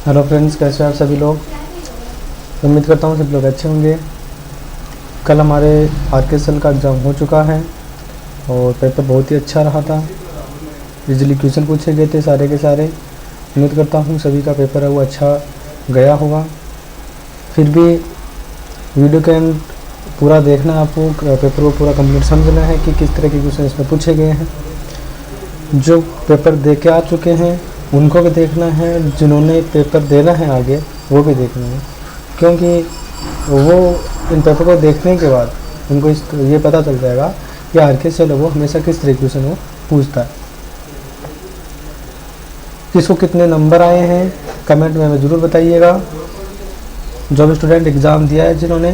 Hello friends, कैसे हो आप सभी लोग। उम्मीद करता हूँ सभी लोग अच्छे होंगे। कल हमारे आरकेएसएल का एग्ज़ाम हो चुका है और पेपर बहुत ही अच्छा रहा था। इजीली क्वेश्चन पूछे गए थे सारे के सारे। उम्मीद करता हूँ सभी का पेपर है वो अच्छा गया होगा। फिर भी वीडियो के एंड पूरा देखना है आपको, पेपर को पूरा कंप्लीट समझना है कि किस तरह के क्वेश्चन इसमें पूछे गए हैं। जो पेपर दे के आ चुके हैं उनको भी देखना है, जिन्होंने पेपर देना है आगे वो भी देखना है, क्योंकि वो इन पेपर को देखने के बाद उनको ये पता चल जाएगा कि आरकेएसएल वो हमेशा किस तरह के क्वेश्चन वो पूछता है। किसको कितने नंबर आए हैं कमेंट में हमें ज़रूर बताइएगा। जो भी स्टूडेंट एग्ज़ाम दिया है जिन्होंने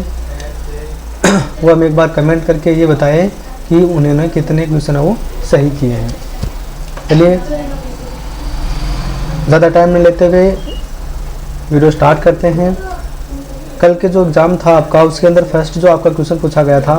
वो हमें एक बार कमेंट करके ये बताएं कि उन्होंने कितने क्वेश्चन वो सही किए हैं। चलिए ज़्यादा टाइम नहीं लेते हुए वीडियो स्टार्ट करते हैं। कल के जो एग्ज़ाम था आपका उसके अंदर फर्स्ट जो आपका क्वेश्चन पूछा गया था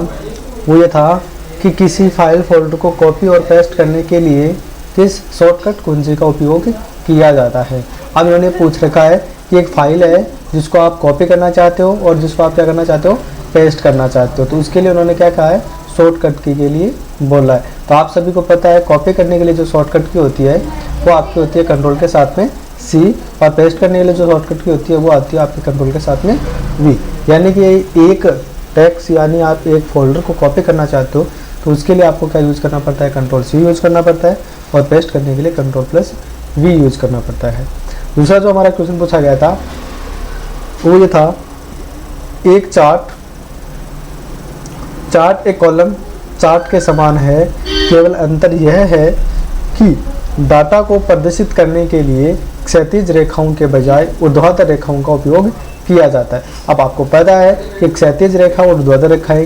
वो ये था कि किसी फाइल फोल्डर को कॉपी और पेस्ट करने के लिए किस शॉर्टकट कुंजी का उपयोग किया जाता है। अब इन्होंने पूछ रखा है कि एक फ़ाइल है जिसको आप कॉपी करना चाहते हो और जिसको आप क्या करना चाहते हो, पेस्ट करना चाहते हो। तो उसके लिए उन्होंने क्या कहा है, शॉर्टकट की के लिए बोला है। तो आप सभी को पता है कॉपी करने के लिए जो शॉर्टकट की होती है वो आपकी होती है कंट्रोल के साथ में C, और पेस्ट करने के लिए जो शॉर्टकट की होती है वो आती है आपके कंट्रोल के साथ में V। यानी कि एक टेक्स्ट यानी आप एक फोल्डर को कॉपी करना चाहते हो तो उसके लिए आपको क्या यूज़ करना पड़ता है, कंट्रोल C यूज़ करना पड़ता है, और पेस्ट करने के लिए कंट्रोल प्लस V यूज़ करना पड़ता है। दूसरा जो हमारा क्वेश्चन पूछा गया था वो ये था, एक चार्ट एक कॉलम चार्ट के समान है, केवल अंतर यह है कि डाटा को प्रदर्शित करने के लिए क्षैतिज रेखाओं के बजाय ऊर्ध्वाधर रेखाओं का उपयोग किया जाता है। अब आपको पता है कि क्षैतिज रेखा और ऊर्ध्वाधर रेखाएं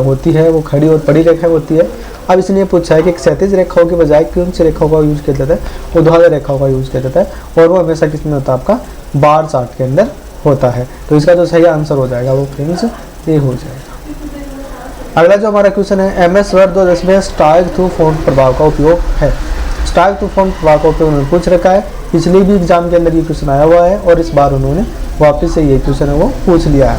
होती है, वो खड़ी और पड़ी रेखाएं होती है। अब इसने पूछा है कि क्षैतिज रेखाओं के बजाय कौन सी रेखाओं का यूज़ किया जाता है, ऊर्ध्वाधर रेखाओं का यूज़ किया जाता है, और वो हमेशा किस में होता है, आपका बार चार्ट के अंदर होता है। तो इसका जो सही आंसर हो जाएगा वो फ्रेंड्स ये हो जाएगा। अगला जो हमारा क्वेश्चन है, MS वर्ड 2010 में स्ट्राइक थ्रू फॉन्ट प्रभाव का उपयोग है। स्ट्राइक थ्रू फॉन्ट प्रभाव का उपयोग उन्होंने पूछ रखा है। पिछले भी एग्जाम के अंदर ये क्वेश्चन आया हुआ है और इस बार उन्होंने वापस से ये क्वेश्चन है वो पूछ लिया है।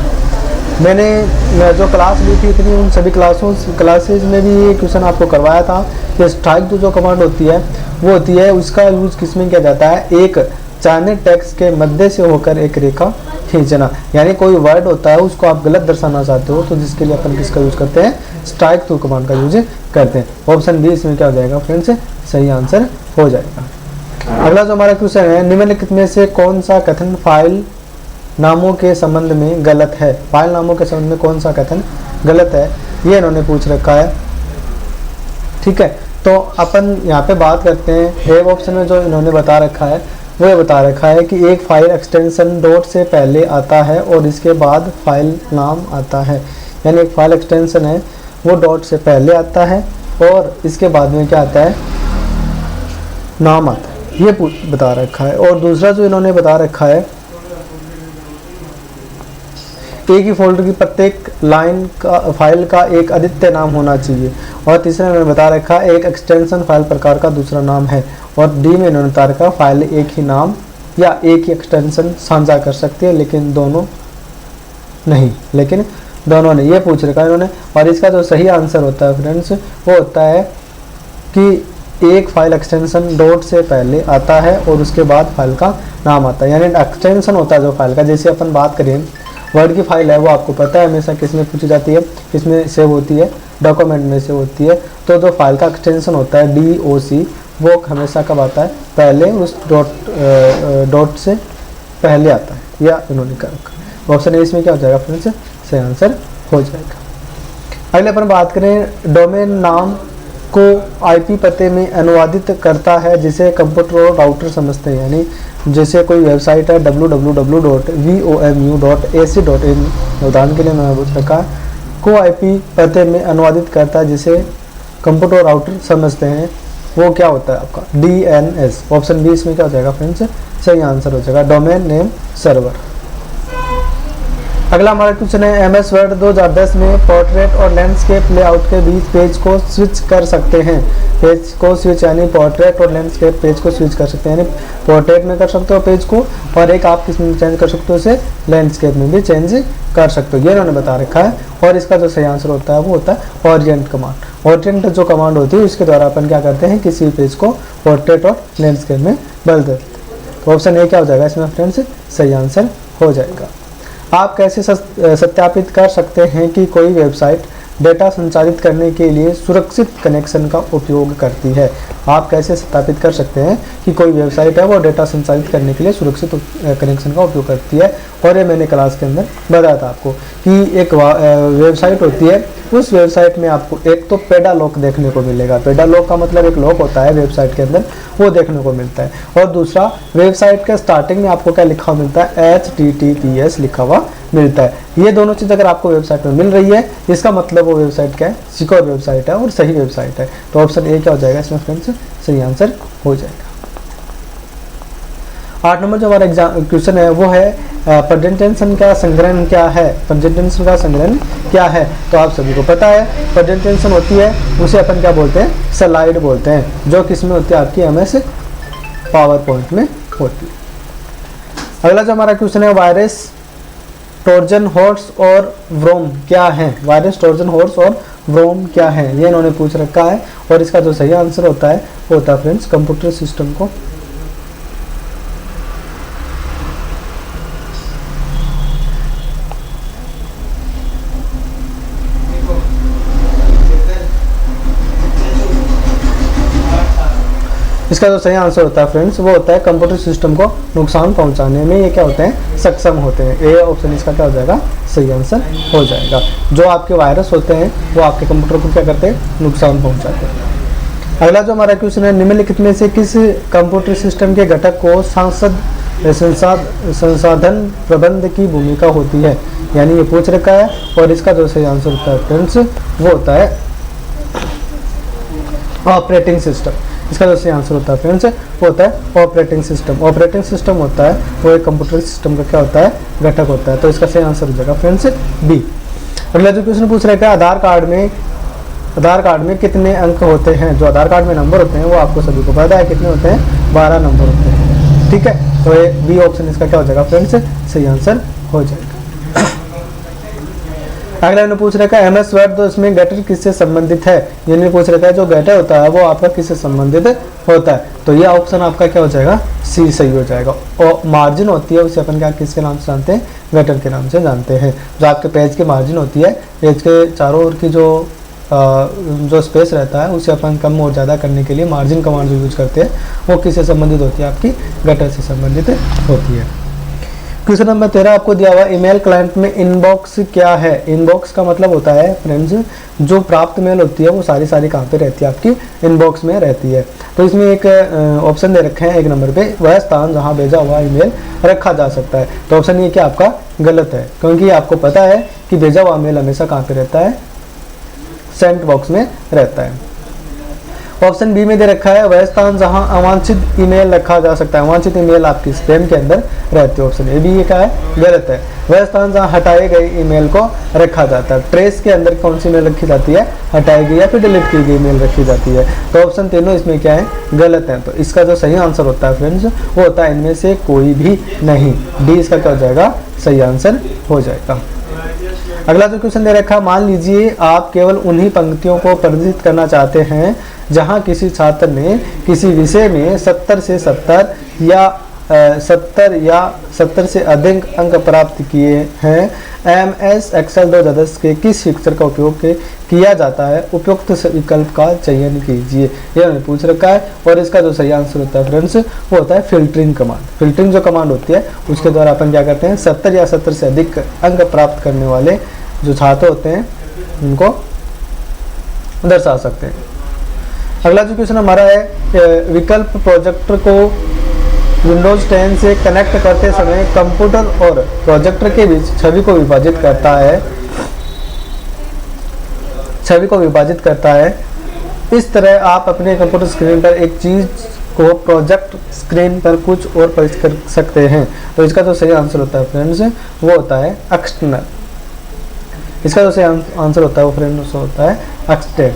मैंने जो क्लास ली थी इतनी उन सभी क्लासेज में भी ये क्वेश्चन आपको करवाया था कि स्ट्राइक थ्रू जो कमांड होती है वो होती है, उसका यूज़ किस में किया जाता है, एक चयनित टेक्स्ट के मध्य से होकर एक रेखा खींचना। यानी कोई वर्ड होता है उसको आप गलत दर्शाना चाहते हो तो जिसके लिए अपन किसका यूज़ करते हैं, स्ट्राइक थ्रू कमांड का यूज करते हैं। ऑप्शन बी इसमें क्या हो जाएगा फ्रेंड्स, सही आंसर हो जाएगा। अगला जो हमारा क्वेश्चन है, निम्नलिखित में से कौन सा कथन फाइल नामों के संबंध में गलत है। फाइल नामों के संबंध में कौन सा कथन गलत है ये इन्होंने पूछ रखा है। ठीक है, तो अपन यहाँ पे बात करते हैं। ए ऑप्शन में जो इन्होंने बता रखा है वो ये बता रखा है कि एक फाइल एक्सटेंशन डॉट से पहले आता है और इसके बाद फाइल नाम आता है। यानी एक फाइल एक्सटेंशन है वो डॉट से पहले आता है और इसके बाद में क्या आता है, नाम आता है, ये बता रखा है। और दूसरा जो इन्होंने बता रखा है, एक ही फोल्डर की प्रत्येक लाइन का फाइल का एक अद्वितीय नाम होना चाहिए। और तीसरा इन्होंने बता रखा है एक एक्सटेंशन फाइल प्रकार का दूसरा नाम है। और डी में इन्होंने बता रखा फाइल एक ही नाम या एक ही एक्सटेंशन साझा कर सकती है लेकिन दोनों नहीं, ये पूछ रखा है इन्होंने। और इसका जो सही आंसर होता है फ्रेंड्स वो होता है कि एक फाइल एक्सटेंशन डॉट से पहले आता है और उसके बाद फाइल का नाम आता है। यानी एक्सटेंशन होता है जो फाइल का, जैसे अपन बात करें वर्ड की फाइल है वो आपको पता है हमेशा किस में पूछी जाती है, किस में सेव होती है, डॉक्यूमेंट में सेव होती है। तो जो फाइल का एक्सटेंशन होता है DOC वो हमेशा कब आता है, पहले उस डॉट से पहले आता है, या इन्होंने कर रखा। ऑप्शन ए इसमें क्या हो जाएगा फ्रेंड्स, सही आंसर हो जाएगा। अगले अपन बात करें, डोमेन नाम को IP पते में अनुवादित करता है जिसे कंप्यूटर और राउटर समझते हैं। यानी जैसे कोई वेबसाइट है www.vomu.ac.in, उदाहरण के लिए मैंने पूछ रखा को IP पते में अनुवादित करता है जिसे कंप्यूटर और राउटर समझते हैं, वो क्या होता है आपका DNS। ऑप्शन बी इसमें क्या हो जाएगा फ्रेंड्स, सही आंसर हो जाएगा, डोमेन नेम सर्वर। अगला हमारा क्वेश्चन है एमएस वर्ड 2010 में पोर्ट्रेट और लैंडस्केप लेआउट के बीच पेज को स्विच कर सकते हैं। पेज को स्विच यानी पोर्ट्रेट और लैंडस्केप पेज को स्विच कर सकते हैं, यानी पोर्ट्रेट में कर सकते हो पेज को, और एक आप किस में चेंज कर सकते हो, उसे लैंडस्केप में भी चेंज कर सकते हो, ये उन्होंने बता रखा है। और इसका जो सही आंसर होता है वो होता है ओरिएंट कमांड। ओरिएंट जो कमांड होती है उसके द्वारा अपन क्या करते हैं, किसी पेज को पोर्ट्रेट और लैंडस्केप में बदल देते हैं। तो ऑप्शन ए क्या हो जाएगा इसमें फ्रेंड्स, सही आंसर हो जाएगा। आप कैसे सत्यापित कर सकते हैं कि कोई वेबसाइट डेटा संचारित करने के लिए सुरक्षित कनेक्शन का उपयोग करती है। आप कैसे सत्यापित कर सकते हैं कि कोई वेबसाइट है वो डेटा संचारित करने के लिए सुरक्षित कनेक्शन का उपयोग करती है। और ये मैंने क्लास के अंदर बताया था आपको कि एक वेबसाइट होती है, उस वेबसाइट में आपको एक तो पेडालॉक देखने को मिलेगा। पेडालॉक का मतलब एक लॉक होता है वेबसाइट के अंदर, वो देखने को मिलता है। और दूसरा, वेबसाइट के स्टार्टिंग में आपको क्या लिखा हुआ मिलता है, HTTPS लिखा हुआ मिलता है। ये दोनों चीज़ अगर आपको वेबसाइट में मिल रही है, इसका मतलब वो वेबसाइट क्या है, सिक्योर वेबसाइट है और सही वेबसाइट है। तो ऑप्शन ए क्या हो जाएगा इसमें फ्रेंड्स, सही आंसर हो जाएगा। 8 नंबर जो हमारा एग्जाम क्वेश्चन है वो है प्रेजेंटेशन का संग्रहण क्या है। प्रेजेंटेशन का संग्रहण क्या है, तो आप सभी को पता है प्रेजेंटेशन होती है उसे अपन क्या बोलते हैं, स्लाइड बोलते हैं, जो किस में होती है, आपकी MS पावर पॉइंट में होती है। अगला जो हमारा क्वेश्चन है वायरस, ट्रोजन हॉर्स और व्रोम क्या है। वायरस, ट्रोजन हॉर्स और व्रोम क्या है, ये इन्होंने पूछ रखा है। और इसका जो सही आंसर होता है वो होता है फ्रेंड्स कंप्यूटर सिस्टम को इसका जो सही आंसर होता है फ्रेंड्स वो होता है कंप्यूटर सिस्टम को नुकसान पहुंचाने में ये क्या होते हैं, सक्षम होते हैं। ए ऑप्शन इसका क्या हो जाएगा, सही आंसर हो जाएगा। जो आपके वायरस होते हैं वो आपके कंप्यूटर को क्या करते हैं, नुकसान पहुंचाते हैं। अगला जो हमारा क्वेश्चन है निम्नलिखित में से किस कंप्यूटर सिस्टम के घटक को संसाधन प्रबंध की भूमिका होती है, यानी ये पूछ रखा है। और इसका जो सही आंसर होता है फ्रेंड्स वो होता है ऑपरेटिंग सिस्टम। इसका जो सही आंसर होता है फ्रेंड्स वो होता है ऑपरेटिंग सिस्टम। ऑपरेटिंग सिस्टम होता है वो एक कंप्यूटर सिस्टम का क्या होता है, घटक होता है। तो इसका सही आंसर हो जाएगा फ्रेंड्स बी। अगला जो क्वेश्चन पूछ रहे हैं आधार कार्ड में कितने अंक होते हैं। जो आधार कार्ड में नंबर होते हैं वो आपको सभी को पता है कितने होते हैं, 12 नंबर होते हैं, ठीक है। तो ये बी ऑप्शन इसका क्या हो जाएगा फ्रेंड्स, सही आंसर हो जाएगा। अगला इन्होंने पूछ रखा है MS वर्ड, तो इसमें गेटर किससे संबंधित है। ये पूछ रखा है जो गेटर होता है वो आपका किससे संबंधित होता है। तो ये ऑप्शन आपका क्या हो जाएगा, सी सही हो जाएगा। और मार्जिन होती है उसे अपन क्या किसके नाम से जानते हैं, गेटर के नाम से जानते हैं। जो आपके पेज की मार्जिन होती है, पेज के चारों ओर की जो स्पेस रहता है उसे अपन कम और ज़्यादा करने के लिए मार्जिन कमांड जो यूज करते हैं वो किससे संबंधित होती है, आपकी गेटर से संबंधित होती है। क्वेश्चन नंबर 13 आपको दिया हुआ ईमेल क्लाइंट में इनबॉक्स क्या है। इनबॉक्स का मतलब होता है फ्रेंड्स जो प्राप्त मेल होती है वो सारी कहाँ पे रहती है, आपकी इनबॉक्स में रहती है। तो इसमें एक ऑप्शन दे रखे हैं 1 नंबर पे, वह स्थान जहां भेजा हुआ ईमेल रखा जा सकता है। तो ऑप्शन ये क्या आपका गलत है, क्योंकि आपको पता है कि भेजा हुआ मेल हमेशा कहाँ पे रहता है, सेंट बॉक्स में रहता है। ऑप्शन बी में दे रखा है वह स्थान जहां अवांछित ईमेल रखा जा सकता है। अवांछित ईमेल आपकी स्पैम के अंदर रहती है। ऑप्शन ए भी ये क्या है, गलत है। वह स्थान जहां हटाए गए ईमेल को रखा जाता है। ट्रेस के अंदर कौन सी मेल रखी जाती है, हटाई गई या फिर डिलीट की गई मेल रखी जाती है। तो ऑप्शन तीनों इसमें क्या है, गलत है। तो इसका जो सही आंसर होता है फ्रेंड्स वो होता है इनमें से कोई भी नहीं, डी इसका क्या हो जाएगा, सही आंसर हो जाएगा। अगला जो क्वेश्चन दे रखा है, मान लीजिए आप केवल उन्हीं पंक्तियों को प्रदर्शित करना चाहते हैं जहां किसी छात्र ने किसी विषय में 70 से 70 या 70 से अधिक अंक प्राप्त किए हैं। MS एक्सेल 2010 के किस फीचर का उपयोग किया जाता है, उपयुक्त विकल्प का चयन कीजिए। ये हमें पूछ रखा है। और इसका जो सही आंसर होता है फ्रेंड्स वो होता है फिल्टरिंग कमांड। फिल्टरिंग जो कमांड होती है उसके द्वारा अपन क्या करते हैं, 70 या 70 से अधिक अंक प्राप्त करने वाले जो छात्र होते हैं उनको दर्शा सकते हैं। अगला जो क्वेश्चन हमारा है, विकल्प प्रोजेक्टर को विंडोज 10 से कनेक्ट करते समय कंप्यूटर और प्रोजेक्टर के बीच छवि को विभाजित करता है। इस तरह आप अपने कंप्यूटर स्क्रीन पर एक चीज को प्रोजेक्ट स्क्रीन पर कुछ और प्रदर्शित कर सकते हैं। तो इसका जो सही आंसर होता है फ्रेंड्स वो होता है एक्सटर्नल। इसका जो सही आंसर होता है वो फ्रेंड्स होता है एक्सटेंड।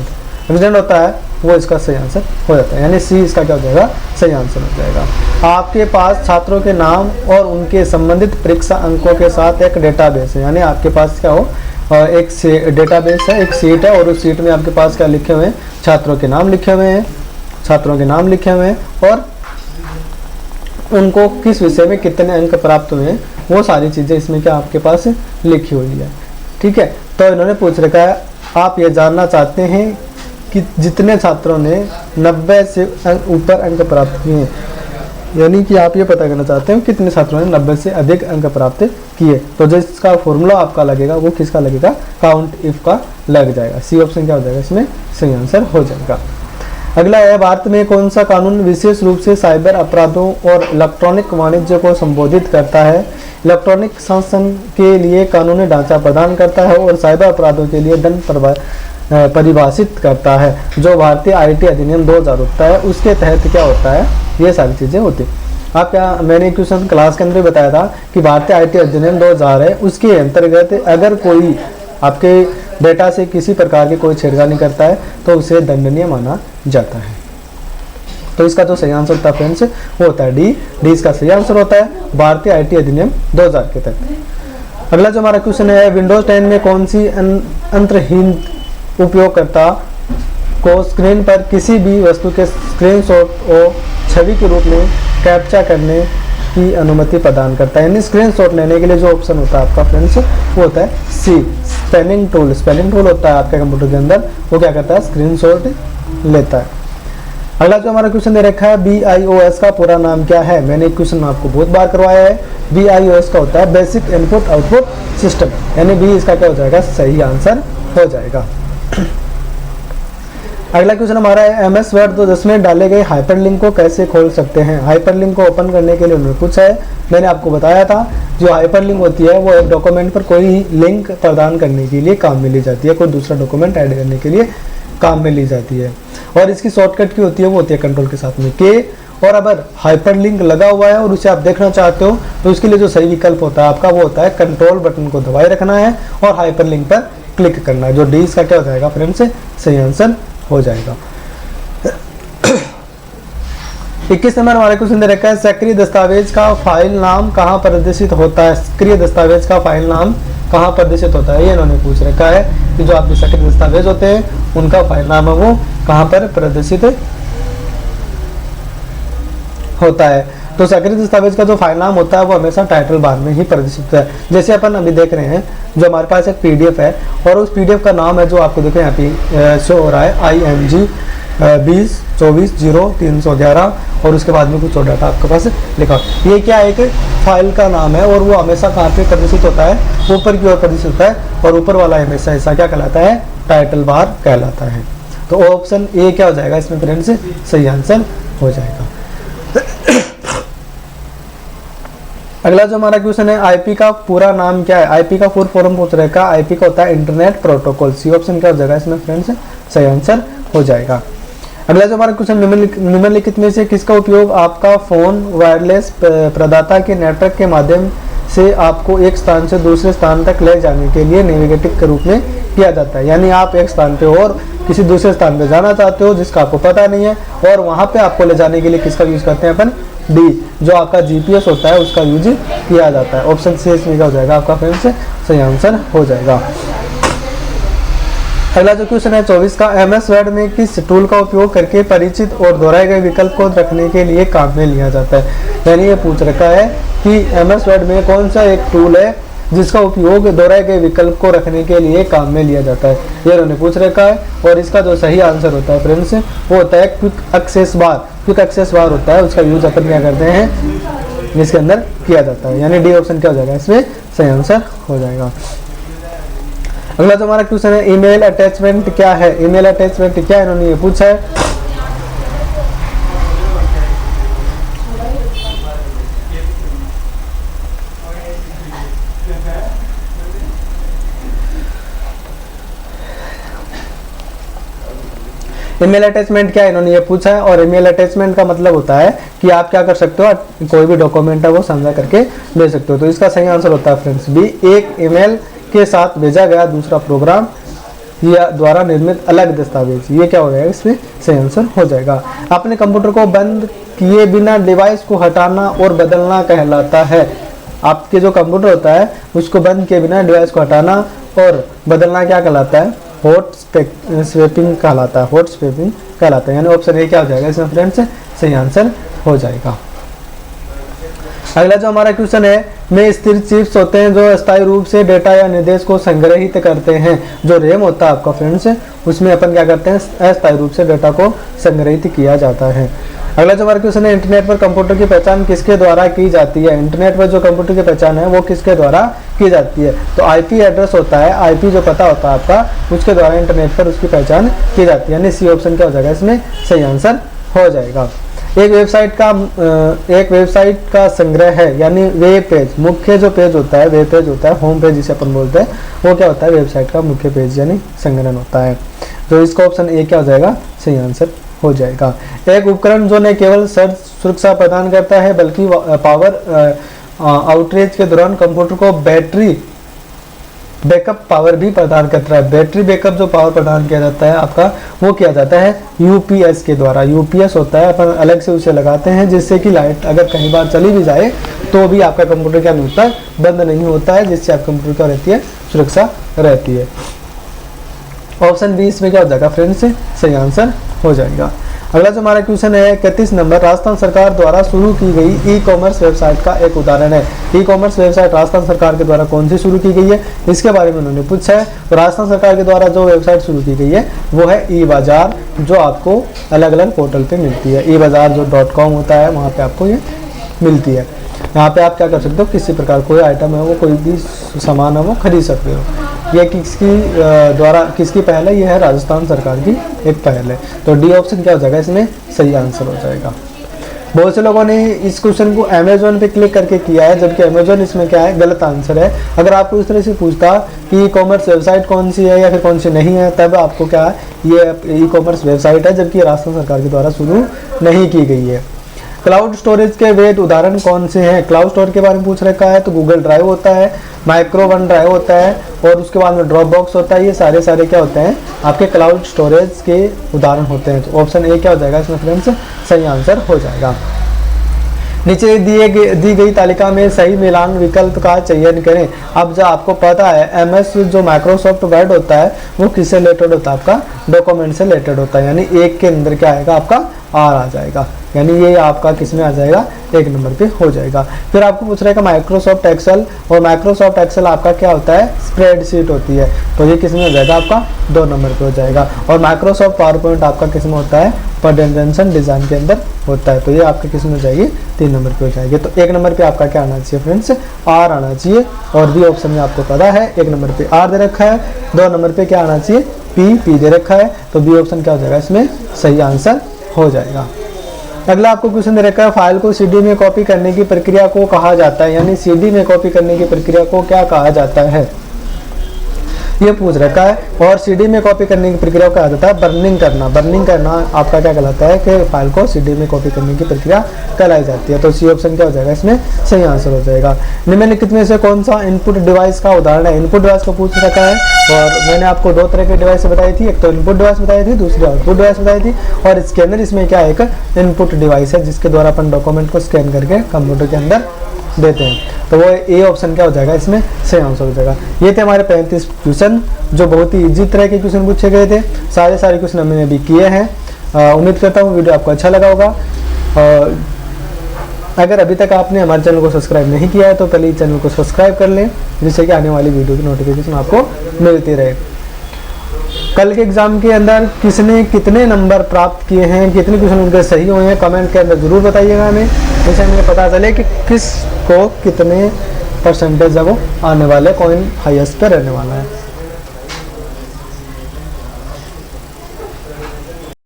एक्सटेंड होता है वो इसका सही आंसर हो जाता है, यानी सी इसका क्या हो जाएगा, सही आंसर हो जाएगा। आपके पास छात्रों के नाम और उनके संबंधित परीक्षा अंकों के साथ एक डेटाबेस है, यानी आपके पास क्या हो, एक डेटाबेस है, एक सीट है, और उस सीट में आपके पास क्या लिखे हुए हैं, छात्रों के नाम लिखे हुए हैं, छात्रों के नाम लिखे हुए हैं और उनको किस विषय में कितने अंक प्राप्त हुए हैं, वो सारी चीज़ें इसमें क्या आपके पास लिखी हुई है। ठीक है, तो इन्होंने पूछ रखा है आप ये जानना चाहते हैं कि जितने छात्रों ने 90 से ऊपर अंक प्राप्त किए हैं, यानी कि आप ये पता करना चाहते हैं कितने छात्रों ने 90 से अधिक अंक प्राप्त किए। तो जिसका फॉर्मूला आपका लगेगा वो किसका लगेगा, काउंट इफ का लग जाएगा। सी ऑप्शन क्या हो जाएगा, इसमें सही आंसर हो जाएगा। अगला है भारत में कौन सा कानून विशेष रूप से साइबर अपराधों और इलेक्ट्रॉनिक वाणिज्य को संबोधित करता है, इलेक्ट्रॉनिक शासन के लिए कानूनी ढांचा प्रदान करता है और साइबर अपराधों के लिए दंड परिभाषित करता है। जो भारतीय आईटी अधिनियम 2000 होता है उसके तहत क्या होता है, ये सारी चीज़ें होती है। आप क्या, मैंने क्वेश्चन क्लास के अंदर बताया था कि भारतीय आईटी अधिनियम 2000 है, उसके अंतर्गत अगर कोई आपके डेटा से किसी प्रकार की कोई छेड़खानी करता है तो उसे दंडनीय माना जाता है। तो इसका जो सही आंसर होता है फ्रेंड्स वो होता है डी। डी इसका सही आंसर होता है भारतीय आईटी अधिनियम 2000 के तहत। अगला जो हमारा क्वेश्चन है, विंडोज 10 में कौन सी अंतर्हीन उपयोगकर्ता को स्क्रीन पर किसी भी वस्तु के स्क्रीनशॉट और छवि के रूप में कैप्चा करने की अनुमति प्रदान करता है, यानी स्क्रीनशॉट लेने के लिए जो ऑप्शन होता है आपका फ्रेंड्स वो होता है सी, स्पेलिंग टूल। स्पेलिंग टूल होता है आपके कंप्यूटर के अंदर, वो क्या करता है, स्क्रीनशॉट लेता है। अगला जो हमारा क्वेश्चन दे रखा है, BIOS का पूरा नाम क्या है। मैंने क्वेश्चन आपको बहुत बार करवाया है। BIOS का होता है बेसिक इनपुट आउटपुट सिस्टम, यानी बी इसका क्या हो जाएगा, सही आंसर हो जाएगा। अगला क्वेश्चन हमारा है, MS वर्ड 2010 में डाले गए हाइपरलिंक को कैसे खोल सकते हैं। हाइपरलिंक को ओपन करने के लिए उन्होंने पूछा है। मैंने आपको बताया था जो हाइपरलिंक होती है वो एक डॉक्यूमेंट पर कोई लिंक प्रदान करने के लिए काम में ली जाती है, कोई दूसरा डॉक्यूमेंट ऐड करने के लिए काम में ली जाती है, और इसकी शॉर्टकट की होती है वो होती है कंट्रोल के साथ में के। और अगर हाइपरलिंक लगा हुआ है और उसे आप देखना चाहते हो तो उसके लिए जो सही विकल्प होता है आपका वो होता है कंट्रोल बटन को दबाए रखना है और हाइपरलिंक पर क्लिक करना है। जो डी इसका क्या हो जाएगा फ्रेंड्स, सही आंसर हो जाएगा। 21 नंबर हमारे क्वेश्चन दे रखा है, सक्रिय दस्तावेज का फाइल नाम कहाँ प्रदर्शित होता है। सक्रिय दस्तावेज का फाइल नाम कहाँ प्रदर्शित होता है, ये इन्होंने पूछ रखा है कि जो आपके सक्रिय दस्तावेज होते हैं उनका फाइल नाम है वो कहाँ पर प्रदर्शित होता है। तो सक्रिय दस्तावेज का जो फाइल नाम होता है वो हमेशा टाइटल बार में ही प्रदर्शित होता है। जैसे अपन अभी देख रहे हैं जो हमारे पास एक PDF है और उस PDF का नाम है जो आपको देखें यहाँ पे शो हो रहा है IMG 20240311 और उसके बाद में कुछ और डाटा आपके पास लिखा। ये क्या एक फाइल का नाम है और वो हमेशा कहाँ पे प्रदर्शित होता है, ऊपर की ओर प्रदर्शित होता है, और ऊपर वाला हमेशा हिस्सा क्या कहलाता है, टाइटल बार कहलाता है। तो ऑप्शन ए क्या हो जाएगा इसमें फ्रेंड्स, सही आंसर हो जाएगा। अगला जो हमारा क्वेश्चन है, IP का पूरा नाम क्या है। IP का फुल फॉर्म पूछ रखा है। IP का होता है इंटरनेट प्रोटोकॉल। सी ऑप्शन क्या हो जाएगा इसमें फ्रेंड्स, सही आंसर हो जाएगा। अगला जो हमारा क्वेश्चन, निम्नलिखित में से किसका उपयोग आपका फोन वायरलेस प्रदाता के नेटवर्क के माध्यम से आपको एक स्थान से दूसरे स्थान तक ले जाने के लिए नेविगेटिव के रूप में किया जाता है। यानी आप एक स्थान पे और किसी दूसरे स्थान पे जाना चाहते हो जिसका आपको पता नहीं है और वहाँ पे आपको ले जाने के लिए किसका यूज करते हैं अपन, डी, जो आपका GPS होता है उसका यूज किया जाता है। ऑप्शन सी इसमें क्या हो जाएगा आपका फ्रेंड्स, सही आंसर हो जाएगा। अगला जो क्वेश्चन है 24 का, MS वर्ड में किस टूल का उपयोग करके परिचित और दोहराए गए विकल्प को रखने के लिए काम में लिया जाता है। यानी ये पूछ रखा है कि MS वर्ड में कौन सा एक टूल है जिसका उपयोग दोहराए गए विकल्प को रखने के लिए काम में लिया जाता है, ये उन्होंने पूछ रखा है। और इसका जो सही आंसर होता है फ्रेंड्स वो होता है क्विक एक्सेस बार। क्विक एक्सेस बार होता है उसका यूज अपन क्या करते हैं, जिसके अंदर किया जाता है, यानी डी ऑप्शन क्या हो जाएगा इसमें, सही आंसर हो जाएगा। अगला जो हमारा क्वेश्चन है, ईमेल अटैचमेंट क्या है। ईमेल अटैचमेंट क्या है, इन्होंने ये पूछा है। ईमेल अटैचमेंट क्या है, इन्होंने ये पूछा है। और ईमेल अटैचमेंट का मतलब होता है कि आप क्या कर सकते हो, कोई भी डॉक्यूमेंट है वो साझा करके भेज सकते हो। तो इसका सही आंसर होता है फ्रेंड्स बी, एक ईमेल के साथ भेजा गया दूसरा प्रोग्राम या द्वारा निर्मित अलग दस्तावेज। ये क्या हो जाएगा, इसमें सही आंसर हो जाएगा। अपने कंप्यूटर को बंद किए बिना डिवाइस को हटाना और बदलना कहलाता है। आपके जो कंप्यूटर होता है उसको बंद किए बिना डिवाइस को हटाना और बदलना क्या कहलाता है, हॉट स्वैपिंग कहलाता है, हॉट स्वैपिंग कहलाता है। यानी ऑप्शन ए क्या हो जाएगा इसमें फ्रेंड्स, सही आंसर हो जाएगा। अगला जो हमारा क्वेश्चन है, में स्थिर चिप्स होते हैं जो अस्थायी रूप से डेटा या निर्देश को संग्रहित करते हैं। जो रैम होता है आपका फ्रेंड्स, उसमें अपन क्या करते हैं, अस्थायी रूप से डेटा को संग्रहित किया जाता है। अगला जो हमारा क्वेश्चन है, इंटरनेट पर कंप्यूटर की पहचान किसके द्वारा की जाती है। इंटरनेट पर जो कंप्यूटर की पहचान है वो किसके द्वारा की जाती है। तो आईपी एड्रेस होता है, आईपी जो पता होता है आपका, उसके द्वारा इंटरनेट पर उसकी पहचान की जाती है। यानी सी ऑप्शन क्या हो जाएगा, इसमें सही आंसर हो जाएगा। एक वेबसाइट का संग्रह है, यानी वेब पेज, मुख्य जो पेज होता है, वेब पेज होता है, होम पेज जिसे अपन बोलते हैं, वो क्या होता है, वेबसाइट का मुख्य पेज यानी संग्रहण होता है। तो इसका ऑप्शन ए क्या हो जाएगा, सही आंसर हो जाएगा। एक उपकरण जो न केवल सर्च सुरक्षा प्रदान करता है बल्कि पावर आउटरेज के दौरान कंप्यूटर को बैटरी बैकअप पावर भी प्रदान करता है। बैटरी बैकअप जो पावर प्रदान किया जाता है आपका, वो किया जाता है यूपीएस के द्वारा। यूपीएस होता है, अपन अलग से उसे लगाते हैं जिससे कि लाइट अगर कहीं बार चली भी जाए तो भी आपका कंप्यूटर क्या नहीं होता है, बंद नहीं होता है, जिससे आप कंप्यूटर क्या रहती है, सुरक्षा रहती है। ऑप्शन बी इसमें क्या हो जाएगा फ्रेंड्स, सही आंसर हो जाएगा। अगला जो हमारा क्वेश्चन है 31 नंबर, राजस्थान सरकार द्वारा शुरू की गई ई कॉमर्स वेबसाइट का एक उदाहरण है। ई कॉमर्स वेबसाइट राजस्थान सरकार के द्वारा कौन सी शुरू की गई है, इसके बारे में उन्होंने पूछा है। तो राजस्थान सरकार के द्वारा जो वेबसाइट शुरू की गई है वो है ई बाजार, जो आपको अलग अलग पोर्टल पे मिलती है। ई बाजार जो .com होता है वहाँ पे आपको ये मिलती है। यहाँ पे आप क्या कर सकते हो, किसी प्रकार कोई आइटम है वो, कोई भी सामान है वो खरीद सकते हो। ये किसकी द्वारा किसकी पहल है, ये है राजस्थान सरकार की एक पहल है। तो डी ऑप्शन क्या हो जाएगा, इसमें सही आंसर हो जाएगा। बहुत से लोगों ने इस क्वेश्चन को अमेजोन पे क्लिक करके किया है, जबकि अमेजोन इसमें क्या है, गलत आंसर है। अगर आपको इस तरह से पूछता कि ई कॉमर्स वेबसाइट कौन सी है या फिर कौन सी नहीं है, तब आपको क्या है, ये ई कॉमर्स वेबसाइट है, जबकि राजस्थान सरकार के द्वारा शुरू नहीं की गई है। क्लाउड स्टोरेज के वैध उदाहरण कौन से हैं। क्लाउड स्टोरेज के बारे में पूछ रखा है, तो गूगल ड्राइव होता है, माइक्रो वन ड्राइव होता है और उसके बाद में ड्रॉप बॉक्स होता है। ये सारे क्या होते हैं, आपके क्लाउड स्टोरेज के उदाहरण होते हैं। तो ऑप्शन ए क्या हो जाएगा इसमें फ्रेंड्स, सही आंसर हो जाएगा। नीचे दी गई तालिका में सही मिलान विकल्प का चयन करें। अब जो आपको पता है एमएस जो माइक्रोसॉफ्ट वर्ड होता है वो किससे रिलेटेड होता है, आपका डॉक्यूमेंट से रिलेटेड होता है। यानी एक के अंदर क्या आएगा, आपका आर आ जाएगा, यानी ये आपका किस में आ जाएगा, एक नंबर पे हो जाएगा। फिर आपको पूछ रहेगा माइक्रोसॉफ्ट एक्सेल, और माइक्रोसॉफ्ट एक्सेल आपका क्या होता है, स्प्रेडशीट होती है, तो ये किस में हो जाएगा, आपका 2 नंबर पे हो जाएगा। और माइक्रोसॉफ्ट पावर पॉइंट आपका किस में होता है, प्रेजेंटेशन डिजाइन के अंदर होता है, तो ये आपके किस में हो जाएगी, 3 नंबर पे हो जाएगी। तो 1 नंबर पे आपका क्या आना चाहिए फ्रेंड्स, आर आना चाहिए। और बी ऑप्शन में आपको पता है 1 नंबर पे आर दे रखा है, 2 नंबर पे क्या आना चाहिए, पी दे रखा है, तो बी ऑप्शन क्या हो जाएगा, इसमें सही आंसर हो जाएगा। अगला आपको क्वेश्चन दे रखा है, फाइल को सीडी में कॉपी करने की प्रक्रिया को कहा जाता है, यानी सीडी में कॉपी करने की प्रक्रिया को क्या कहा जाता है, ये पूछ रखा है। और सीडी में कॉपी करने की प्रक्रिया को कहा जाता है बर्निंग करना। बर्निंग करना आपका क्या कहलाता है, कि फाइल को सीडी में कॉपी करने की प्रक्रिया कहलाई जाती है। तो सी ऑप्शन क्या हो जाएगा, इसमें सही आंसर हो जाएगा। निम्नलिखित में से कौन सा इनपुट डिवाइस का उदाहरण है। इनपुट डिवाइस को पूछ रखा है, और मैंने आपको 2 तरह के डिवाइस बताई थी, एक तो इनपुट डिवाइस बताई थी, दूसरी आउटपुट डिवाइस बताई थी। और स्कैनर इसमें क्या है, एक इनपुट डिवाइस है जिसके द्वारा अपन डॉक्यूमेंट को स्कैन करके कंप्यूटर के अंदर देते हैं। तो वो ए ऑप्शन क्या हो जाएगा, इसमें सही आंसर हो जाएगा। ये थे हमारे 35 क्वेश्चन, जो बहुत ही इजी तरह के क्वेश्चन पूछे गए थे। सारे क्वेश्चन हमने भी किए हैं। उम्मीद करता हूँ वीडियो आपको अच्छा लगा होगा। और अगर अभी तक आपने हमारे चैनल को सब्सक्राइब नहीं किया है तो पहले चैनल को सब्सक्राइब कर लें, जिससे कि आने वाली वीडियो की नोटिफिकेशन आपको मिलती रहे। कल के एग्जाम के अंदर किसने कितने नंबर प्राप्त किए हैं, कितने क्वेश्चन उनके सही हुए हैं, कमेंट के अंदर जरूर बताइएगा हमें, जिससे हमें पता चले कि किस को कितने परसेंटेज है वो आने वाले, कौन हाईएस्ट पे रहने वाला है।